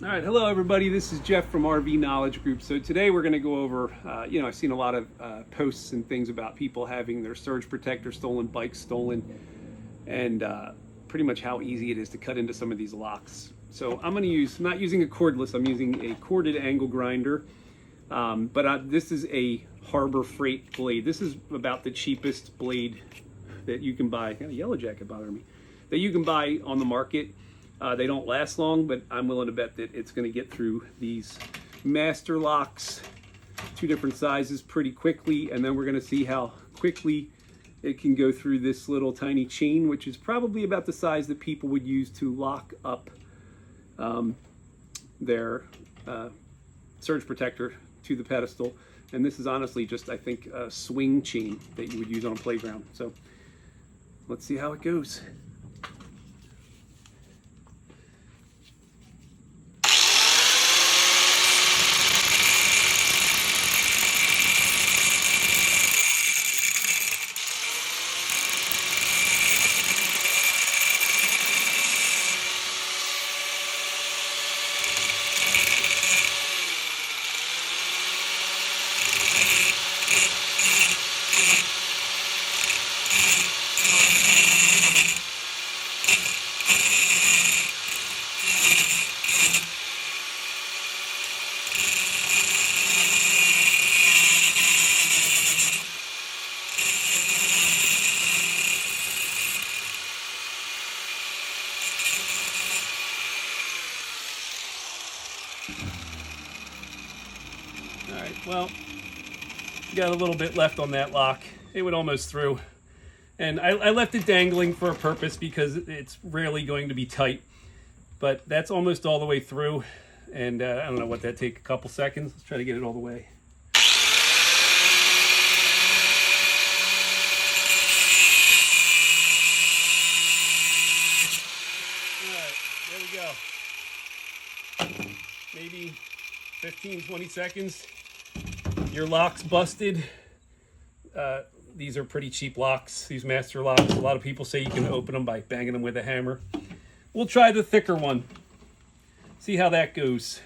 All right, hello everybody. This is Jeff from RV Knowledge Group. So today we're going to go over, I've seen a lot of posts and things about people having their surge protector stolen, bikes stolen, and pretty much how easy it is to cut into some of these locks. So I'm going to use, not using a cordless, I'm using a corded angle grinder, this is a Harbor Freight blade. This is about the cheapest blade that you can buy. Got a yellow jacket bothering me. That you can buy on the market. They don't last long, but I'm willing to bet that it's going to get through these master locks, 2 different sizes, pretty quickly. And then we're going to see how quickly it can go through this little tiny chain, which is probably about the size that people would use to lock up their surge protector to the pedestal. And this is honestly just, I think, a swing chain that you would use on a playground. So let's see how it goes. All right, well, got a little bit left on that lock. It went almost through. And I left it dangling for a purpose because it's rarely going to be tight. But that's almost all the way through. And I don't know what that take, a couple seconds. Let's try to get it all the way. All right, there we go. Maybe 15, 20 seconds. Your lock's busted. These are pretty cheap locks, these master locks. A lot of people say you can open them by banging them with a hammer. We'll try the thicker one. See how that goes.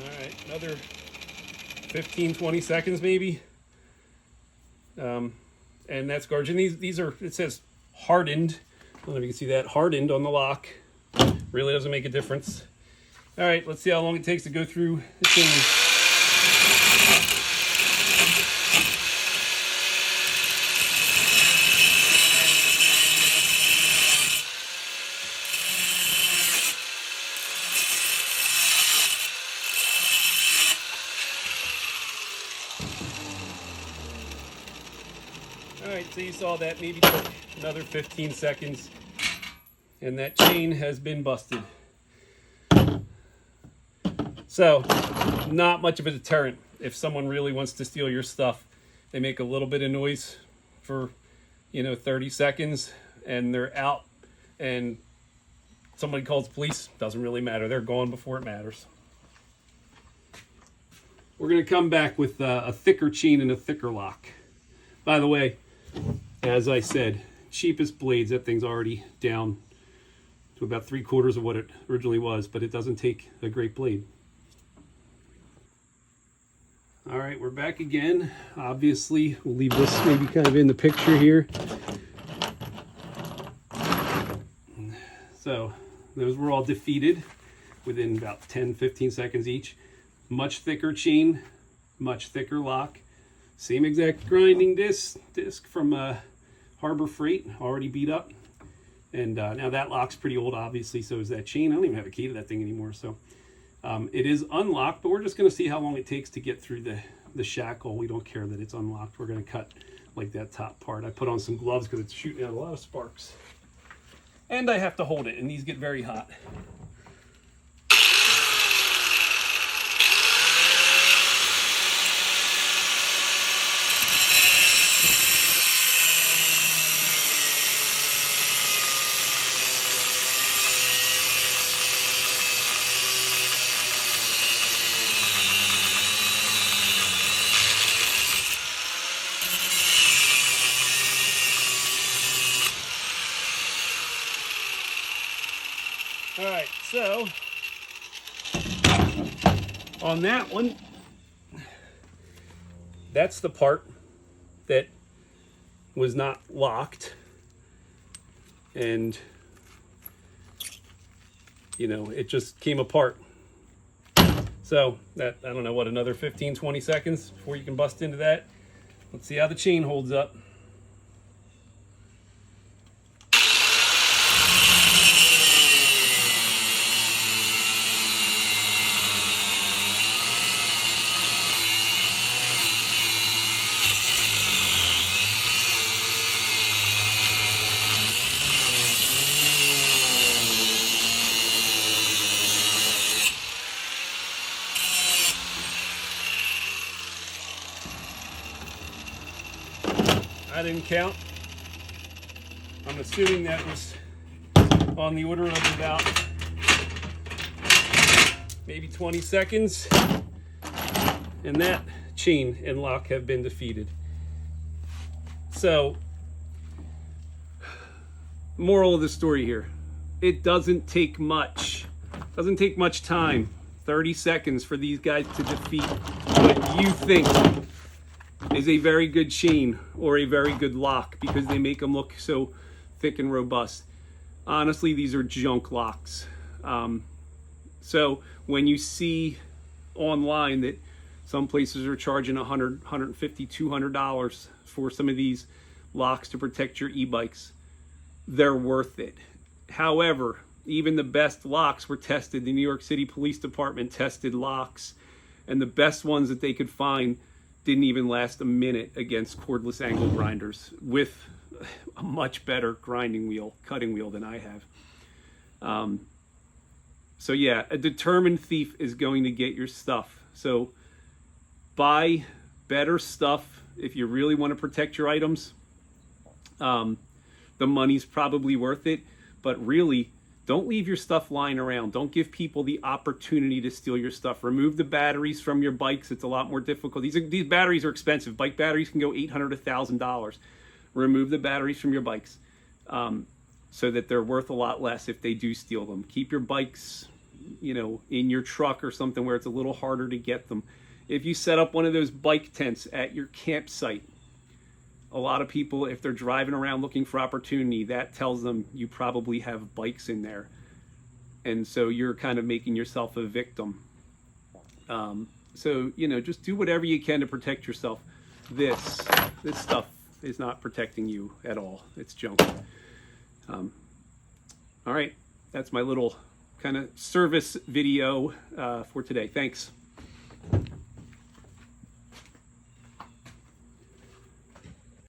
All right, another 15, 20 seconds maybe. And that's gorgeous. And these are, it says hardened. I don't know if you can see that, hardened on the lock. Really doesn't make a difference. All right, let's see how long it takes to go through the chain. All right, so you saw that maybe took another 15 seconds, and that chain has been busted. So, not much of a deterrent. If someone really wants to steal your stuff, they make a little bit of noise for, 30 seconds, and they're out, and somebody calls the police, doesn't really matter. They're gone before it matters. We're going to come back with a thicker chain and a thicker lock. By the way, as I said, cheapest blades, that thing's already down to about 3/4 of what it originally was, but it doesn't take a great blade. All right, we're back again. Obviously, we'll leave this maybe kind of in the picture here. So those were all defeated within about 10, 15 seconds each. Much thicker chain, much thicker lock. Same exact grinding disc from Harbor Freight, already beat up. And now that lock's pretty old, obviously, so is that chain. I don't even have a key to that thing anymore. So it is unlocked, but we're just going to see how long it takes to get through the shackle. We don't care that it's unlocked. We're going to cut like that top part. I put on some gloves because it's shooting out a lot of sparks. And I have to hold it, and these get very hot. All right, so on that one, that's the part that was not locked, and you know, it just came apart. So that, I don't know, what, another 15-20 seconds before you can bust into that. Let's see how the chain holds up. I didn't count. I'm assuming that was on the order of about maybe 20 seconds. And that chain and lock have been defeated. So, moral of the story here, it doesn't take much. Doesn't take much time, 30 seconds, for these guys to defeat what you think is a very good chain or a very good lock, because they make them look so thick and robust. Honestly, these are junk locks. So when you see online that some places are charging $100, $150, $200 for some of these locks to protect your e-bikes, they're worth it. However, even the best locks were tested. The New York City Police Department tested locks, and the best ones that they could find didn't even last a minute against cordless angle grinders with a much better cutting wheel than I have. So yeah, a determined thief is going to get your stuff. So buy better stuff if you really want to protect your items. The money's probably worth it, but really, don't leave your stuff lying around. Don't give people the opportunity to steal your stuff. Remove the batteries from your bikes. It's a lot more difficult. These batteries are expensive. Bike batteries can go $800 to $1,000. Remove the batteries from your bikes so that they're worth a lot less if they do steal them. Keep your bikes, you know, in your truck or something where it's a little harder to get them. If you set up one of those bike tents at your campsite, a lot of people, if they're driving around looking for opportunity, that tells them you probably have bikes in there. And so you're kind of making yourself a victim. So, you know, just do whatever you can to protect yourself. This stuff is not protecting you at all. It's junk. All right, that's my little kind of service video for today. Thanks.